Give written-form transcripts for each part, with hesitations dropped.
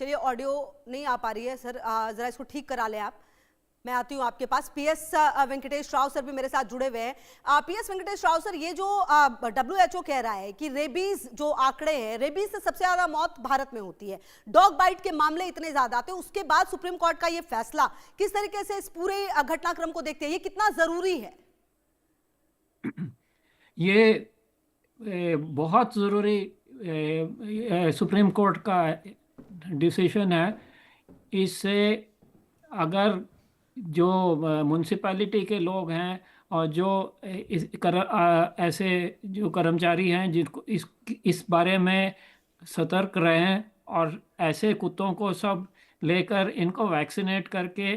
चलिए, ऑडियो नहीं आ पा रही है सर, जरा इसको ठीक करा लें आप। मैं आती हूँ आपके पास। पीएस वेंकटेश राव सर भी मेरे साथ जुड़े हुए हैं। पीएस वेंकटेश राव सर, ये जो WHO कह रहा है कि रेबीज जो आंकड़े हैं, रेबीज से सबसे ज्यादा मौत भारत में होती है, डॉग बाइट के मामले इतने ज्यादा आते हैं, उसके बाद सुप्रीम कोर्ट का ये फैसला, किस तरीके से इस पूरे घटनाक्रम को देखते हैं, ये कितना जरूरी है? ये बहुत ज़रूरी सुप्रीम कोर्ट का डिसीजन है। इससे अगर जो म्यूनसिपैलिटी के लोग हैं और जो ऐसे जो कर्मचारी हैं जिनको इस बारे में सतर्क रहें और ऐसे कुत्तों को सब लेकर इनको वैक्सीनेट करके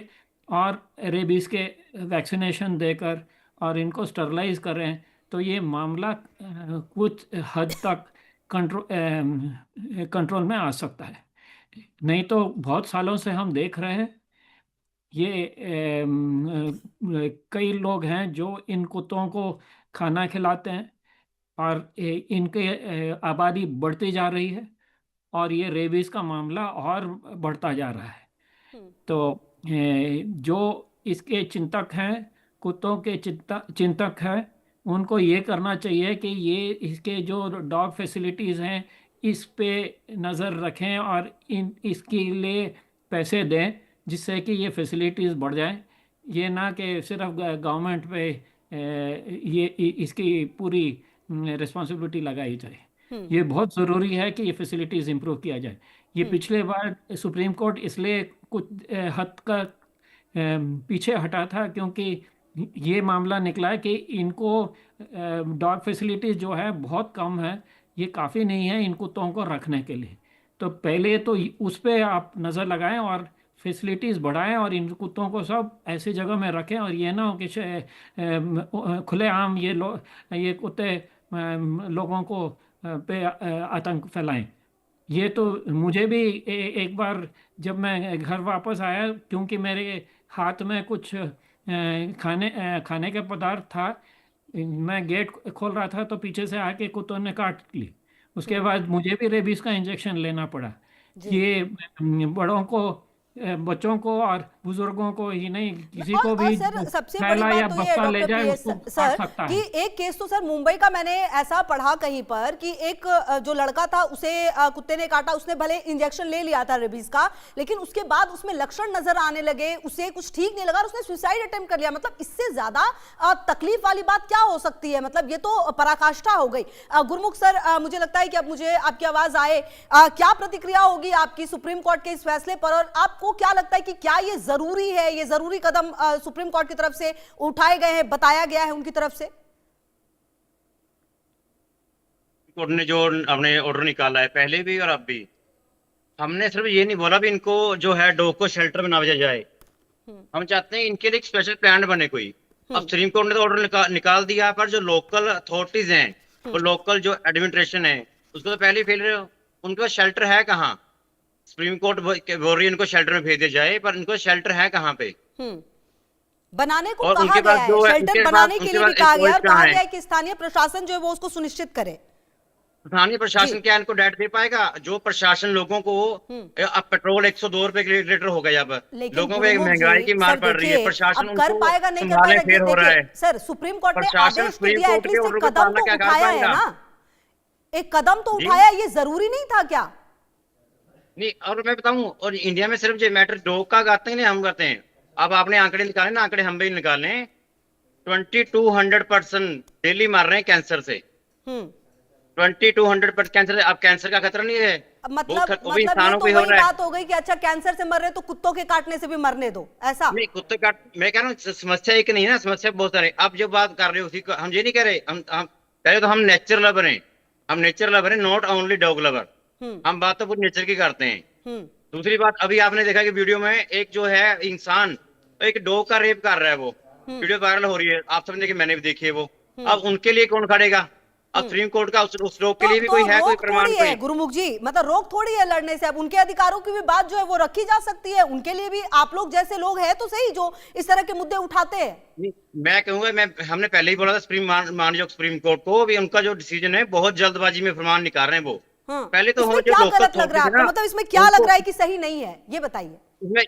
और रेबीज़ के वैक्सीनेशन देकर और इनको स्टरलाइज करें, तो ये मामला कुछ हद तक कंट्रोल में आ सकता है। नहीं तो बहुत सालों से हम देख रहे हैं ये कई लोग हैं जो इन कुत्तों को खाना खिलाते हैं और इनके आबादी बढ़ती जा रही है और ये रेबीज का मामला और बढ़ता जा रहा है। तो जो इसके चिंतक हैं, कुत्तों के चिंतक हैं, उनको ये करना चाहिए कि ये इसके जो डॉग फैसिलिटीज़ हैं इस पे नज़र रखें और इसके लिए पैसे दें जिससे कि ये फैसिलिटीज़ बढ़ जाएं। ये ना कि सिर्फ गवर्नमेंट पे ये इसकी पूरी रिस्पॉन्सिबिलिटी लगाई जाए। ये बहुत ज़रूरी है कि ये फैसिलिटीज़ इम्प्रूव किया जाए। ये पिछले बार सुप्रीम कोर्ट इसलिए कुछ हद तक पीछे हटा था क्योंकि ये मामला निकला है कि इनको डॉग फैसिलिटीज़ जो है बहुत कम है, ये काफ़ी नहीं है इन कुत्तों को रखने के लिए। तो पहले तो उस पर आप नज़र लगाएं और फैसिलिटीज़ बढ़ाएं और इन कुत्तों को सब ऐसी जगह में रखें और ये ना हो कि खुलेआम ये कुत्ते लोगों को पे आतंक फैलाएं। ये तो मुझे भी एक बार जब मैं घर वापस आया, क्योंकि मेरे हाथ में कुछ खाने के पदार्थ था, मैं गेट खोल रहा था तो पीछे से आके कुत्तों ने काट ली। उसके बाद मुझे भी रेबीज का इंजेक्शन लेना पड़ा। ये बड़ों को, बच्चों को और बुजुर्गों को ही नहीं, किसी को भी सर, सबसे बड़ी थैला या बात तो बस्ता ये ले जाए उसको काट सकता है। कि एक केस तो सर मुंबई का मैंने ऐसा पढ़ा कहीं पर कि एक जो लड़का था उसे कुत्ते ने काटा, उसने भले इंजेक्शन ले लिया था रेबीज का, लेकिन उसके बाद उसमें लक्षण नजर आने लगे, उसे कुछ ठीक नहीं लगा और उसने सुसाइड अटेम्प्ट कर लिया। मतलब इससे ज्यादा तकलीफ वाली बात क्या हो सकती है? मतलब ये तो पराकाष्ठा हो गई। गुरमुख सर, मुझे लगता है कि अब मुझे आपकी आवाज आए, क्या प्रतिक्रिया होगी आपकी सुप्रीम कोर्ट के इस फैसले पर, और आपको क्या लगता है कि क्या ये जरूरी है, ये जरूरी कदम सुप्रीम कोर्ट की तरफ से उठाए गए हैं, बताया गया है उनकी तरफ से? कोर्ट ने जो अपने ऑर्डर निकाला है पहले भी और अब भी, हमने सिर्फ ये नहीं बोला भी इनको जो है डॉग को शेल्टर में ना भेजा जाए, हम चाहते हैं इनके लिए एक स्पेशल प्लान बने कोई। अब सुप्रीम कोर्ट ने तो ऑर्डर निकाल दिया, पर जो लोकल अथॉरिटीज हैं और लोकल जो एडमिनिस्ट्रेशन है उसको तो पहले फेल, उनके पास शेल्टर है कहाँ? सुप्रीम कोर्ट बोल रही है इनको शेल्टर में भेज दिया जाए, पर इनको शेल्टर है कहाँ पे? बनाने को कहा गया है, शेल्टर बनाने के लिए भी कहा गया है, और कहा गया है कि स्थानीय प्रशासन जो है वो उसको सुनिश्चित करे। स्थानीय प्रशासन क्या इनको डेट दे पाएगा? जो प्रशासन लोगों को, अब पेट्रोल 102 रुपए लीटर हो गया, अब लोगों को महंगाई की मार पड़ रही है, प्रशासन कर पाएगा नहीं कर पाएगा फेल हो रहा है। सर, सुप्रीम कोर्ट ने आदेश दिया, एटलीस्ट एक कदम तो उठाया है ना, एक कदम तो उठाया, ये जरूरी नहीं था क्या? नहीं, और मैं बताऊं, और इंडिया में सिर्फ जो मैटर डॉग का गाते हैं ना, हम करते हैं। अब आपने आंकड़े निकाले ना, आंकड़े हम भी निकाले, 2200% डेली मार रहे हैं कैंसर से। 2200% कैंसर से। अब कैंसर का खतरा नहीं है, मतलब ये तो वही बात हो गई कि अच्छा कैंसर से मर रहे तो कुत्तों के काटने से भी मरने दो, ऐसा नहीं? कुत्ते काट, मैं कह रहा हूँ समस्या एक नहीं है ना, समस्या बहुत सारे। अब जो बात कर रहे हो उसी को हम ये नहीं कह रहे, हम पहले तो हम नेचर लवर हैं, हम नेचर लवर हैं, नॉट ओनली डॉग लवर। हम बात तो पूरी नेचर की करते हैं। दूसरी बात, अभी आपने देखा कि वीडियो में एक जो है इंसान एक डॉग का रेप कर रहा है, वो वीडियो वायरल हो रही है, आप सबने देखी, मैंने भी देखी है वो। अब उनके लिए कौन खड़ेगा? अब सुप्रीम कोर्ट का उस रोक के लिए भी कोई है, कोई प्रमाण है? गुरुमुख जी, मतलब रोक थोड़ी है लड़ने से। अब उनके अधिकारों की भी बात जो है वो रखी जा सकती है, उनके लिए भी आप लोग जैसे लोग हैं तो सही जो इस तरह के मुद्दे उठाते हैं। मैं कहूंगा, हमने पहले ही बोला था सुप्रीम कोर्ट को भी, उनका जो डिसीजन है बहुत जल्दबाजी में फरमान निकाल रहे हैं वो। हाँ, पहले तो इसमें जो क्या लोकल गलत लग रहा है अथॉरिटीज है आपको, ना, मतलब इसमें क्या लग उनको रहा है कि सही नहीं है, ये बताइए।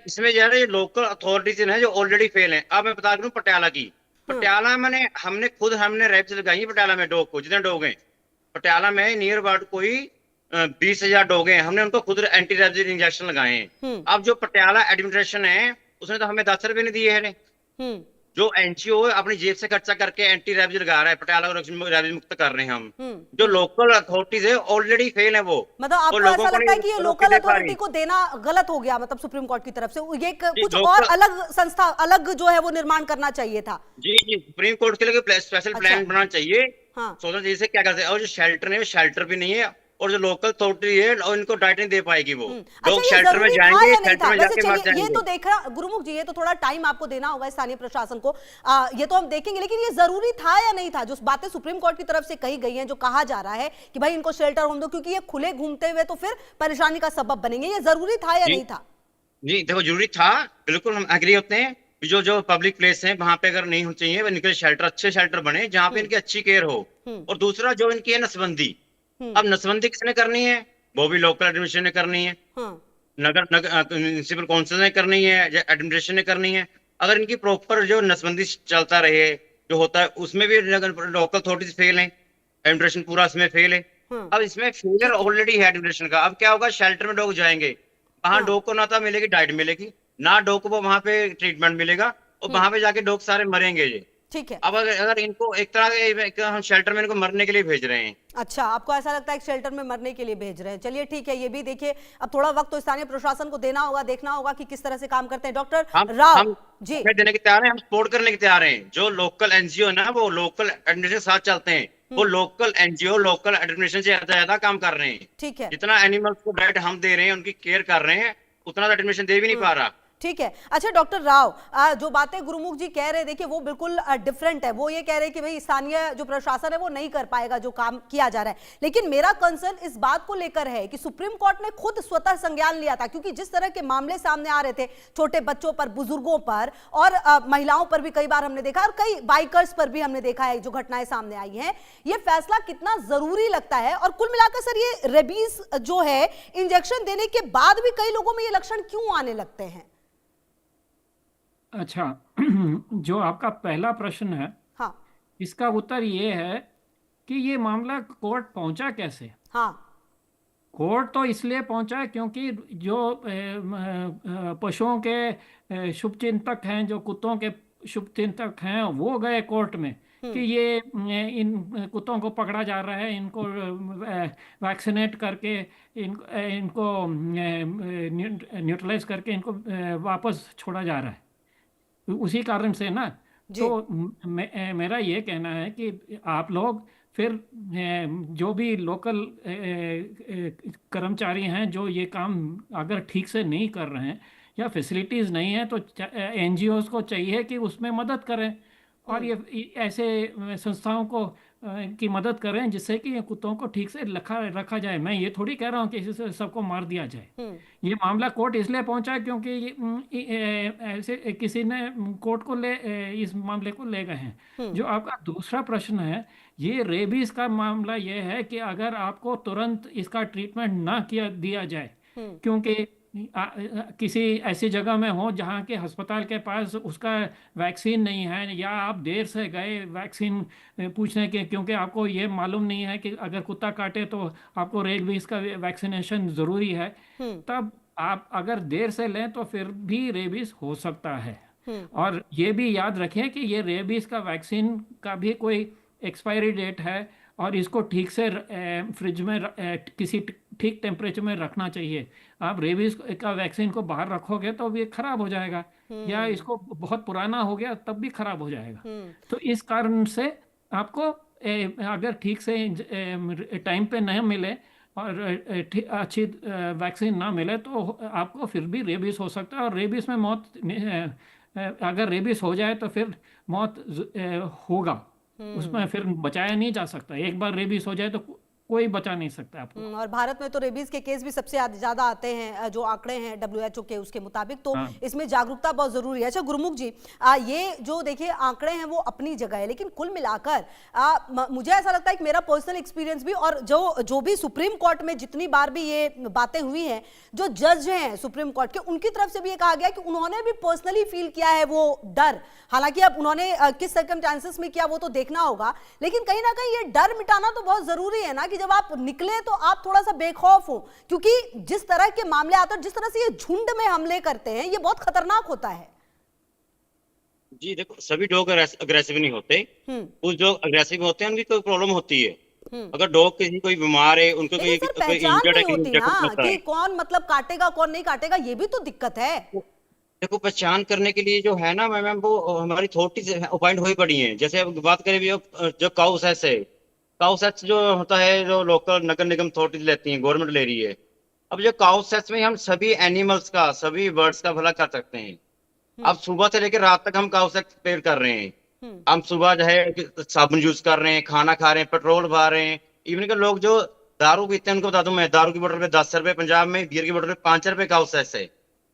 इसमें जो है ना, ये लोकल अथॉरिटीज है जो ऑलरेडी फेल है। अब मैं बता दूं पटियाला की। हम्म पटियाला हमने रैब्स लगाई है पटियाला में, डॉग को जितने डॉग हैं पटियाला में नियर अबाउट कोई 20,000 डॉग हैं, हमने उनको खुद एंटी रैबिस इंजेक्शन लगाए हैं। हम्म अब जो पटियाला एडमिनिस्ट्रेशन है उसने तो हमें 10 रुपए नहीं दिए हैं। हम्म जो एनजीओ अपनी जेब से खर्चा करके एंटी रैबिस लगा रहा है, पटियाला को रैबिस मुक्त कर रहे हैं हम। जो हम्म। लोकल अथॉरिटीज है ऑलरेडी फेल है वो मतलब आपको लोगों ऐसा को लगता है कि ये नहीं लोकल दे पा अथॉरिटी रही। को देना गलत हो गया, मतलब सुप्रीम कोर्ट की तरफ से ये जी, कुछ और लोकल अलग संस्था, अलग जो है वो निर्माण करना चाहिए था। जी जी, सुप्रीम कोर्ट के लिए स्पेशल अच्छा। प्लान बनाना चाहिए। हाँ। सोचना चाहिए से क्या करते हैं। और जो शेल्टर है वो शेल्टर भी नहीं है, और जो लोकल अथॉरिटी है और इनको डाइट नहीं दे पाएगी वो अच्छा, लोग ये शेल्टर में जरूरी था जाएंगे, या नहीं शेल्टर था? में वैसे जाके मर चलिए, ये जाएंगे। तो देखा गुरुमुख जी, ये तो थोड़ा टाइम आपको देना होगा स्थानीय प्रशासन को, ये तो हम देखेंगे, लेकिन ये जरूरी था या नहीं था? जो बातें सुप्रीम कोर्ट की तरफ से कही गई हैं, जो कहा जा रहा है कि भाई इनको शेल्टर होम दो क्योंकि ये खुले घूमते हुए तो फिर परेशानी का सबब बनेंगे, ये जरूरी था या जी नहीं था? जी, देखो जरूरी था, बिल्कुल हम एग्री होते हैं। जो जो पब्लिक प्लेस है वहां पे अगर नहीं होनी चाहिए, वो इनके शेल्टर अच्छे शेल्टर बने जहाँ पे इनकी अच्छी केयर हो। और दूसरा जो इनकी है नसबंदी, अब नसबंदी किसने करनी है? वो भी लोकल एडमिनिस्ट्रेशन ने करनी है, हाँ। नगर म्युनिसिपल काउंसिल ने करनी है, या एडमिनिस्ट्रेशन ने करनी है। अगर इनकी प्रॉपर जो नसबंदी चलता रहे जो होता है, उसमें भी लोकल अथॉरिटीज फेल है, एडमिनिस्ट्रेशन पूरा इसमें फेल है। हाँ। अब इसमें फेलियर ऑलरेडी है एडमिनिस्ट्रेशन का। अब क्या होगा, शेल्टर में डॉग जाएंगे, वहां हाँ। डॉग को ना तो मिलेगी डाइट मिलेगी, ना डॉग को वहां पे ट्रीटमेंट मिलेगा, और वहां पे जाके डॉग सारे मरेंगे ये। ठीक है। अब अगर इनको एक तरह के हम शेल्टर में इनको मरने के लिए भेज रहे हैं। अच्छा, आपको ऐसा लगता है कि शेल्टर में मरने के लिए भेज रहे हैं? चलिए ठीक है, ये भी देखिए, अब थोड़ा वक्त तो स्थानीय प्रशासन को देना होगा, देखना होगा कि किस तरह से काम करते हैं। डॉक्टर राव हम जी। हमें देने के तैयार हैं, हम सपोर्ट करने के तैयार हैं। जो लोकल एनजीओ है ना, वो लोकल एडमिनिस्ट्रेशन के साथ चलते हैं। वो लोकल एनजीओ लोकल एडमिनिस्ट्रेशन से ज्यादा काम कर रहे हैं। ठीक है। जितना एनिमल्स को डाइट हम दे रहे हैं, उनकी केयर कर रहे हैं, उतना तो एडमिनिस्ट्रेशन दे भी नहीं पा रहा। ठीक है। अच्छा डॉक्टर राव, जो बातें गुरुमुख जी कह रहे, देखिए वो बिल्कुल डिफरेंट है। वो ये कह रहे कि भाई स्थानीय जो प्रशासन है वो नहीं कर पाएगा जो काम किया जा रहा है, लेकिन मेरा कंसर्न इस बात को लेकर है कि सुप्रीम कोर्ट ने खुद स्वतः संज्ञान लिया था, क्योंकि जिस तरह के मामले सामने आ रहे थे छोटे बच्चों पर, बुजुर्गों पर और महिलाओं पर भी कई बार हमने देखा, और कई बाइकर्स पर भी हमने देखा है जो घटनाएं सामने आई हैं, ये फैसला कितना जरूरी लगता है? और कुल मिलाकर सर, ये रेबीज जो है इंजेक्शन देने के बाद भी कई लोगों में ये लक्षण क्यों आने लगते हैं? अच्छा, जो आपका पहला प्रश्न है, हाँ। इसका उत्तर ये है कि ये मामला कोर्ट पहुंचा कैसे। हाँ। कोर्ट तो इसलिए पहुंचा क्योंकि जो पशुओं के शुभचिंतक हैं, जो कुत्तों के शुभचिंतक हैं, वो गए कोर्ट में कि ये इन कुत्तों को पकड़ा जा रहा है, इनको वैक्सीनेट करके इनको न्यूट्रलाइज करके इनको वापस छोड़ा जा रहा है। उसी कारण से ना, तो मेरा ये कहना है कि आप लोग फिर जो भी लोकल कर्मचारी हैं जो ये काम अगर ठीक से नहीं कर रहे हैं या फैसिलिटीज़ नहीं है, तो एनजीओज़ को चाहिए कि उसमें मदद करें, और ये ऐसे संस्थाओं को की मदद करें जिससे कि ये कुत्तों को ठीक से रखा जाए। मैं ये थोड़ी कह रहा हूँ कि इससे सबको मार दिया जाए। ये मामला कोर्ट इसलिए पहुंचा क्योंकि ऐसे किसी ने कोर्ट को इस मामले को ले गए हैं। जो आपका दूसरा प्रश्न है, ये रेबीज का मामला ये है कि अगर आपको तुरंत इसका ट्रीटमेंट ना दिया जाए, क्योंकि किसी ऐसी जगह में हो जहाँ के अस्पताल के पास उसका वैक्सीन नहीं है, या आप देर से गए वैक्सीन पूछने के, क्योंकि आपको ये मालूम नहीं है कि अगर कुत्ता काटे तो आपको रेबीज का वैक्सीनेशन ज़रूरी है, तब आप अगर देर से लें तो फिर भी रेबीज हो सकता है। और ये भी याद रखें कि ये रेबीज का वैक्सीन का भी कोई एक्सपायरी डेट है, और इसको ठीक से फ्रिज में किसी ठीक टेम्परेचर में रखना चाहिए। आप रेबीज का वैक्सीन को बाहर रखोगे तो ये खराब हो जाएगा, या इसको बहुत पुराना हो गया तब भी खराब हो जाएगा। तो इस कारण से आपको अगर ठीक से टाइम पे नहीं मिले और अच्छी वैक्सीन ना मिले तो आपको फिर भी रेबीज हो सकता है, और रेबीज में मौत, अगर रेबीज हो जाए तो फिर मौत होगा, उसमें फिर बचाया नहीं जा सकता। एक बार रेबीज हो जाए तो कोई बचा नहीं सकता आपको। और भारत में तो रेबीज के केस भी सबसे ज्यादा आते हैं, जो आंकड़े हैं डब्ल्यूएचओ के उसके मुताबिक, तो हाँ। इसमें जागरूकता बहुत जरूरी है। अच्छा गुरुमुख जी, ये जो देखिए आंकड़े हैं वो अपनी जगह है, लेकिन कुल मिलाकर मुझे ऐसा लगता है कि मेरा पर्सनल एक्सपीरियंस भी, और जो भी सुप्रीम कोर्ट में जितनी बार भी ये बातें हुई हैं, जो जज हैं सुप्रीम कोर्ट के, उनकी तरफ से भी ये कहा गया कि उन्होंने भी पर्सनली फील किया है वो डर। हालांकि अब उन्होंने किस सर्कमस्टेंसेस में किया वो तो देखना होगा, लेकिन कहीं ना कहीं ये डर मिटाना तो बहुत जरूरी है ना, कि जब आप निकले तो आप थोड़ा सा बेखौफ हो, क्योंकि जिस तरह के मामले आते हैं, जिस तरह से ये झुंड में हमले करते हैं, ये बहुत खतरनाक होता है। जी देखो, सभी डॉग अग्रेसिव नहीं होते। कुछ जो अग्रेसिव होते हैं उनकी कोई प्रॉब्लम होती है। अगर डॉग किसी कोई बीमार है, उनको कोई लेकिन सर कोई पहचान इंजर्ड है, नहीं होती ना होता कि है। कौन मतलब काटेगा कौन नहीं काटेगा, ये भी तो दिक्कत है। देखो, पहचान करने के लिए जो है ना मैम, वो हमारी अथॉरिटीज अपॉइंट हुई पड़ी हैं। जैसे अब बात करें भी, जो काउ सेस है, काउ सेस जो होता है, जो लोकल नगर निगम अथॉरिटीज लेती हैं, गवर्नमेंट ले रही है। अब जो काउ सेस में हम सभी एनिमल्स का, सभी बर्ड्स का भला कर सकते हैं। अब सुबह से लेकर रात तक हम काउ सेस प्रिपेयर कर रहे हैं। हम सुबह जो है साबुन यूज कर रहे हैं, खाना खा रहे हैं, पेट्रोल भर रहे हैं। इवन के लोग जो दारू पीते हैं, उनको बता दूं मैं, दारू की बोतल पे 10 रुपए, पंजाब में बियर की बोतल पे 5 रुपए काउ सेस है।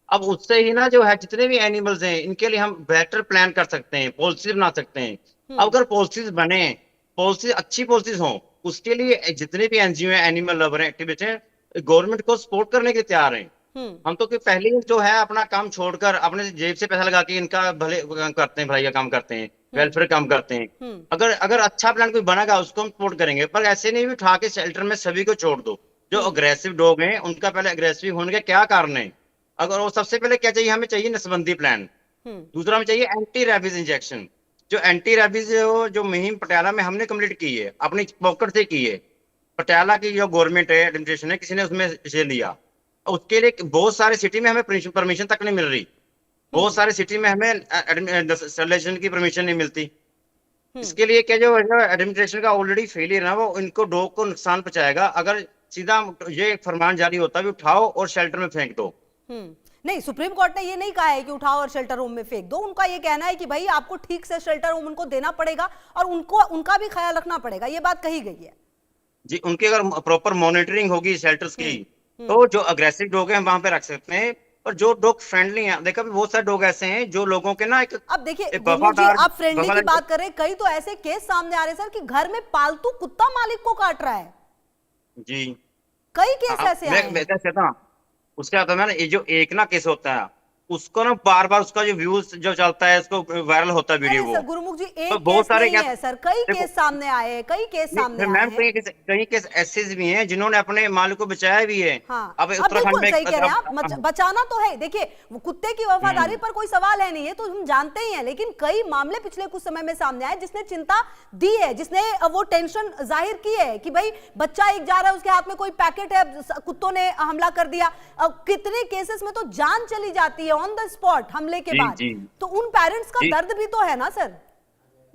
अब उससे ही ना जो है जितने भी एनिमल्स हैं, इनके लिए हम बेटर प्लान कर सकते हैं, पॉलिसी बना सकते हैं। अब अगर पॉलिसीज बने, पॉलिसी अच्छी पॉलिसीज हो, उसके लिए जितने भी एनजीओ हैं, एनिमल लवर हैं, एक्टिविस्ट हैं, गवर्नमेंट को सपोर्ट करने के लिए तैयार हैं। हम तो कि पहले ही जो है अपना काम छोड़कर अपने जेब से पैसा लगा के इनका भले करते हैं, भलाई का काम करते हैं, वेलफेयर काम करते हैं। अगर अगर अच्छा प्लान कोई बनेगा, उसको हम सपोर्ट करेंगे, पर ऐसे नहीं भी उठा के शेल्टर में सभी को छोड़ दो। जो अग्रेसिव डॉग हैं, उनका पहले अग्रेसिव होने के क्या कारण है, अगर वो सबसे पहले क्या चाहिए, हमें चाहिए नसबंदी प्लान। दूसरा हमें चाहिए एंटी रैबीज इंजेक्शन। जो एंटी रैबीज जो मुहिम पटियाला में हमने कंप्लीट की है, अपनी पॉकेट से की है। पटियाला की जो गवर्नमेंट है, एडमिनिस्ट्रेशन है, किसी ने उसमें से लिया। उसके लिए बहुत सारे सिटी में हमें परमिशन तक नहीं मिल रही। बहुत सारे सिटी में हमें इंस्टॉलेशन की परमिशन नहीं मिलती। इसके लिए क्या, जो एडमिनिस्ट्रेशन का ऑलरेडी फेलियर है, वो इनको डॉग को नुकसान पहुंचाएगा। अगर सीधा ये फरमान जारी होता है, उठाओ और शेल्टर में फेंक दो। नहीं, सुप्रीम कोर्ट ने ये नहीं कहा है कि उठाओ और शेल्टर होम में फेंक दो। उनका ये कहना है कि भाई आपको ठीक से शेल्टर होम उनको देना पड़ेगा और उनका भी ख्याल रखना पड़ेगा, ये बात कही गई है। जी, उनकी अगर प्रॉपर मॉनिटरिंग होगी शेल्टर्स की, तो जो अग्रेसिव डॉग है हम वहां पे रख सकते हैं। और जो डॉग फ्रेंडली हैं, देखा भी बहुत सारे डॉग ऐसे हैं जो लोगों के ना एक, अब देखिए एक गुरमुख जी, आप फ्रेंडली की वफादार। बात कर रहे हैं, कई तो ऐसे केस सामने आ रहे हैं सर कि घर में पालतू कुत्ता मालिक को काट रहा है। जी, कई केस ऐसे आए हैं। मैं कहता हूं, उसके बाद में ये जो एक ना केस होता है, उसको ना बार बार उसका जो व्यूज जो चलता है, उसको वायरल होता है वीडियो। अरे वो सर गुरुमुख जी, एक तो बहुत केस सारे नहीं है सर, कई केस सामने आए हैं, कई केस सामने आए मैम, हैं। कई केस ऐसे भी हैं जिन्होंने अपने मालिक को बचाया भी है। हाँ, अब अब उत्तराखंड बिल्कुल में सही कह रहे हैं आप, बचाना तो है। देखिए वो कुत्ते की वफादारी पर कोई सवाल है नहीं, है तो हम जानते ही हैं, लेकिन कई मामले पिछले कुछ समय में सामने आए जिसने चिंता दी है, जिसने वो टेंशन जाहिर की है कि भाई बच्चा एक जा रहा है, उसके हाथ में कोई पैकेट है, कुत्तों ने हमला कर दिया। कितने केसेस में तो जान चली जाती है ऑन द स्पॉट हमले के बाद। तो उन पेरेंट्स का दर्द भी तो है ना सर।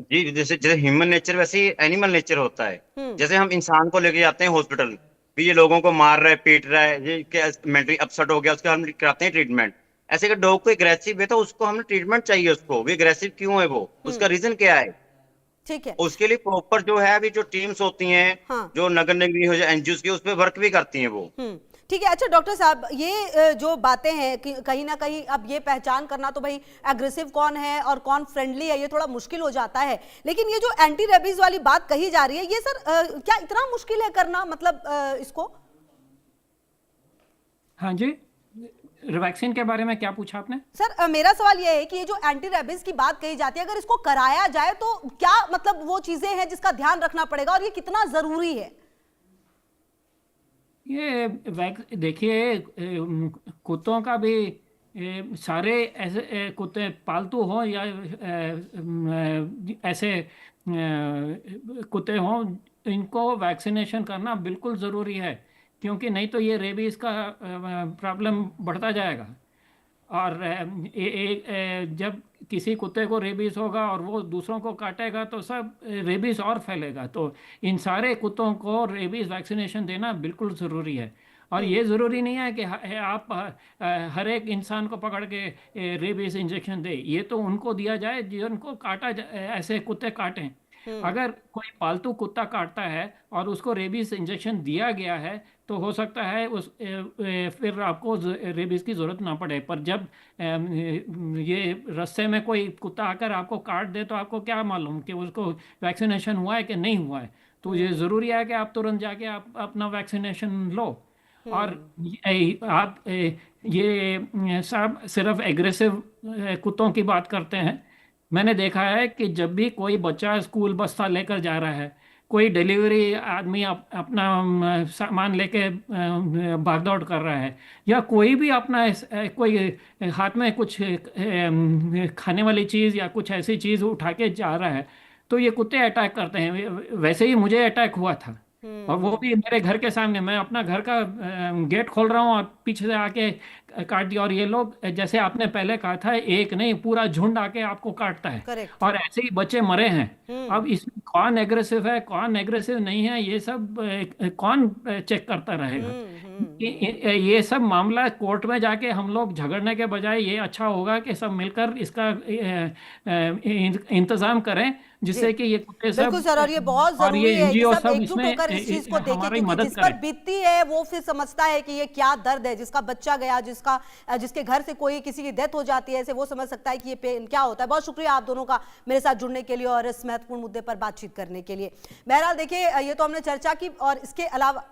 जी, जैसे ह्यूमन नेचर वैसे ही एनिमल नेचर होता है। जैसे हम इंसान को लेके जाते हैं हॉस्पिटल, भी ये लोगों को मार रहा है, पीट रहा है, ये क्या मेंटली अपसेट हो गया, उसका हम कराते हैं ट्रीटमेंट। ऐसे अगर डॉग को एग्रेसिव है तो उसको हमने ट्रीटमेंट चाहिए। उसको भी एग्रेसिव क्यों है, वो उसका रीजन क्या है, ठीक है। उसके लिए प्रॉपर जो है अभी जो टीम्स होती हैं, हाँ। जो नगर निगम हो जाए, एनजीओ की, उस पर वर्क भी करती हैं वो। ठीक है। अच्छा डॉक्टर साहब, ये जो बातें हैं कि कहीं ना कहीं अब ये पहचान करना तो भाई एग्रेसिव कौन है और कौन फ्रेंडली है, ये थोड़ा मुश्किल हो जाता है, लेकिन ये जो एंटी रेबीज वाली बात कही जा रही है, ये सर क्या इतना मुश्किल है करना, मतलब इसको? हाँ जी, वैक्सीन के बारे में क्या पूछा आपने? सर मेरा सवाल यह है कि ये जो एंटी रेबीज की बात कही जाती है, अगर इसको कराया जाए तो क्या मतलब वो चीजें हैं जिसका ध्यान रखना पड़ेगा और ये कितना जरूरी है? ये देखिए, कुत्तों का भी सारे ऐसे कुत्ते पालतू हों या ऐसे कुत्ते हों, इनको वैक्सीनेशन करना बिल्कुल ज़रूरी है, क्योंकि नहीं तो ये रेबीज़ का प्रॉब्लम बढ़ता जाएगा। और जब किसी कुत्ते को रेबीज़ होगा और वो दूसरों को काटेगा तो सब रेबीज़ और फैलेगा। तो इन सारे कुत्तों को रेबीज़ वैक्सीनेशन देना बिल्कुल ज़रूरी है। और ये ज़रूरी नहीं है कि आप हर एक इंसान को पकड़ के रेबीज़ इंजेक्शन दे, ये तो उनको दिया जाए जिनको काटा ऐसे कुत्ते काटें। अगर कोई पालतू कुत्ता काटता है और उसको रेबीज इंजेक्शन दिया गया है तो हो सकता है फिर आपको रेबीज की जरूरत ना पड़े। पर जब ये रास्ते में कोई कुत्ता आकर आपको काट दे तो आपको क्या मालूम कि उसको वैक्सीनेशन हुआ है कि नहीं हुआ है। तो ये ज़रूरी है कि आप तुरंत जाके आप अपना वैक्सीनेशन लो। और ये सब सिर्फ एग्रेसिव कुत्तों की बात करते हैं। मैंने देखा है कि जब भी कोई बच्चा स्कूल बस्ता लेकर जा रहा है, कोई डिलीवरी आदमी अपना सामान लेके भाग दौड़ कर रहा है, या कोई भी अपना कोई हाथ में कुछ खाने वाली चीज़ या कुछ ऐसी चीज़ उठा के जा रहा है, तो ये कुत्ते अटैक करते हैं। वैसे ही मुझे अटैक हुआ था, और वो भी मेरे घर के सामने। मैं अपना घर का गेट खोल रहा हूँ और पीछे से आके काट दिया। और ये लोग, जैसे आपने पहले कहा था, एक नहीं पूरा झुंड आके आपको काटता है। करेक्ट। और ऐसे ही बच्चे मरे हैं। अब इसमें कौन एग्रेसिव है कौन एग्रेसिव नहीं है, ये सब कौन चेक करता रहेगा। ये सब मामला कोर्ट में जाके हम लोग झगड़ने के बजाय ये अच्छा होगा कि सब मिलकर इसका इंतजाम करें, जिससे कि ये कुत्ते सब बिल्कुल सर, और ये बहुत और ये जरूरी है कि एनजीओ सब सब एकजुट इसमें होकर इस चीज को देखें, हमारी क्योंकि मदद जिस पर करें। बीतती है वो फिर समझता है कि ये क्या दर्द है। जिसका बच्चा गया, जिसके घर से कोई किसी की डेथ हो जाती है, ऐसे वो समझ सकता है कि ये पेन क्या होता है। बहुत शुक्रिया आप दोनों का मेरे साथ जुड़ने के लिए और इस महत्वपूर्ण मुद्दे पर बातचीत करने के लिए। बहरहाल देखिए, ये तो हमने चर्चा की, और इसके अलावा